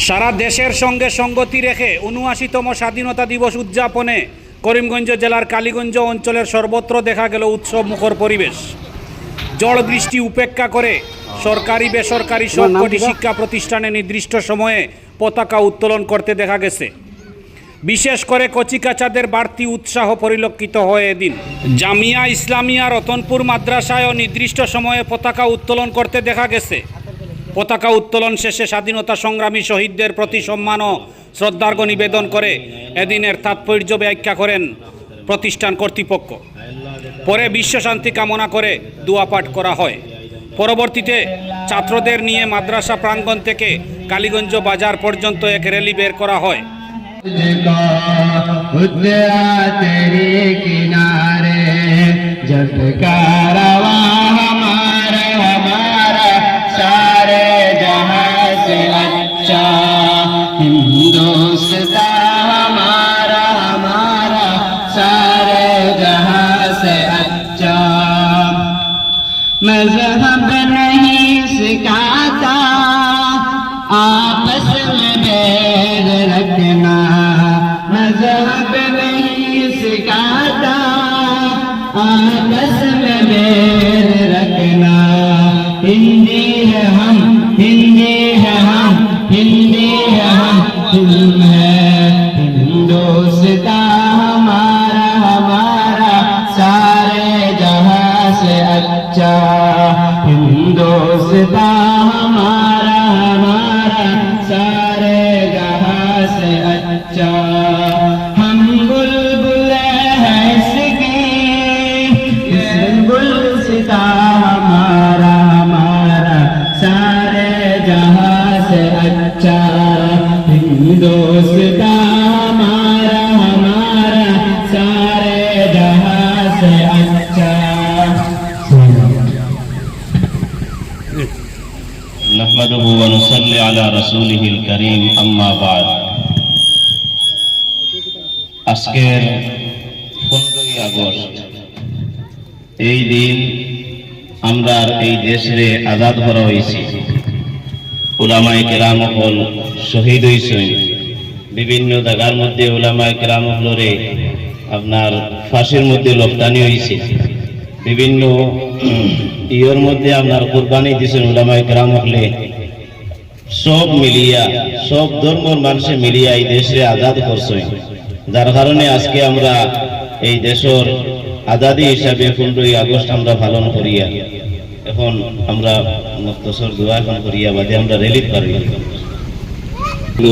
সারা দেশের সঙ্গে সঙ্গতি রেখে ৭৯তম স্বাধীনতা দিবস উদযাপনে করিমগঞ্জ জেলার কালীগঞ্জ অঞ্চলের সর্বত্র দেখা গেল উৎসব মুখর পরিবেশ। ঝড় বৃষ্টি উপেক্ষা করে সরকারি বেসরকারি সবকটি শিক্ষা প্রতিষ্ঠানে নির্দিষ্ট সময়ে পতাকা উত্তোলন করতে দেখা গেছে। বিশেষ করে কচিকাচাদের বাড়তি উৎসাহ পরিলক্ষিত হয় এদিন। জামিয়া ইসলামিয়া রতনপুর মাদ্রাসায়ও নির্দিষ্ট সময়ে পতাকা উত্তোলন করতে দেখা গেছে। পতাকা উত্তোলন শেষে স্বাধীনতা সংগ্রামী শহীদদের প্রতি সম্মান ও শ্রদ্ধার্ঘ্য নিবেদন করে এদিনের তাৎপর্য ব্যাখ্যা করেন প্রতিষ্ঠান কর্তৃপক্ষ। পরে বিশ্বশান্তি কামনা করে দোয়া পাঠ করা হয়। পরবর্তীতে ছাত্রদের নিয়ে মাদ্রাসা প্রাঙ্গণ থেকে কালীগঞ্জ বাজার পর্যন্ত এক র্যালি বের করা হয়। मज़हब नहीं सिखाता आपस में बैर रखना, मज़हब नहीं सिखाता आपस में बैर रखना। हिंदी है हम, हिंदी है हम, हिंदी है हम, फिल्म है हिंदुस्तां हमारा, हमारा सारे जहां से अच्छा। हिंदुस्तां हमारा, हमारा सारे जहां से अच्छा। हम बुलबुल हैं इसकी, इस गुलसितां हमारा, हमारा सारे जहां से अच्छा। हिंदुस्तां हमारा, हमारा सारे जहां से अच्छा। नहमदुहु व नुसल्ली अला रसूलिहिल करीम, अम्मा बाद। আজকের 15ই আগস্ট এই দিন আমরা এই দেশে আজাদ করা হয়েছি। উলামায়ে কেরাম হল শহীদ হয়েছেন। বিভিন্ন জায়গার মধ্যে উলামায়ে কেরাম হলরে আপনার ফাঁসির মধ্যে লফটানি হয়েছে। বিভিন্ন ইয়ের মধ্যে আপনার কুরবানি দিয়েছেন উলামায়ে কেরাম হলে। সব মিলিয়া সব ধর্মের মানুষ মিলিয়া এই দেশে আজাদ করছে, যার কারণে আজকে আমরা এই দেশের আজাদি হিসাবে 15ই আগস্ট আমরা পালন করিয়া। এখন আমরা মুক্তসর দোয়া এখন করিয়া বাদে আমরা রেলি পারি।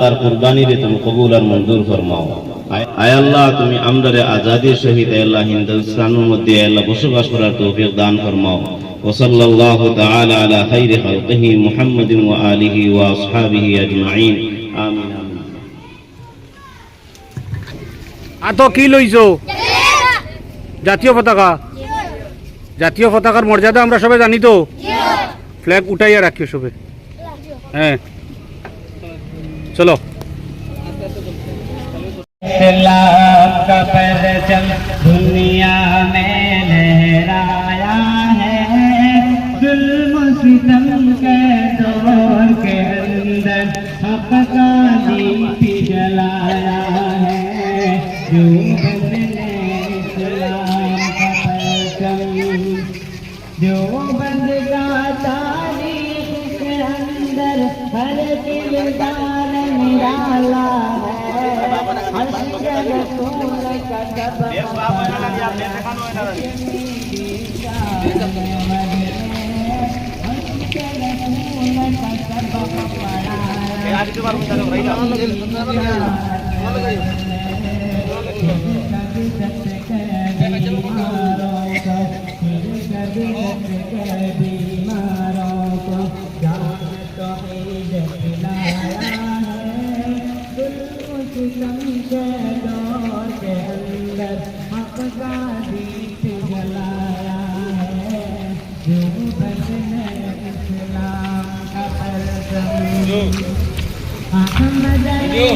তার কুরবানি রে তুমি কবুল আর মঞ্জুর ফরমাও। আয় আল্লাহ তুমি আমাদের আজাদির সহিত আল্লাহ হিন্দুস্তানের মধ্যে আল্লাহ বসবাস করার তৌফিক দান ফরমাও। ওয়াসাল্লাল্লাহু তাআলা আলা খাইরি খালকিহি মুহাম্মাদিন ওয়া আলিহি ওয়া আসহাবিহি আজমাইন, আমিন আমিন। আতো কি লইছো? জাতীয় পতাকা। জাতীয় পতাকার মর্যাদা আমরা সবাই জানি তো। ফ্ল্যাগ উঠাইয়া রাখিও সবে। হ্যাঁ চলো। इस्लाम का परचम दुनिया में लहराया है, जुल्म सितम के दौर के अंदर हक का दीप जलाया है। जो बंदे इस्लाम का परचम, जो बंद का तारीख के अंदर हर किरदार निराला है। सितम के दौर के अंदर हक का दीप जलाया है जो बदले इस्लाम का परचम अहमद अली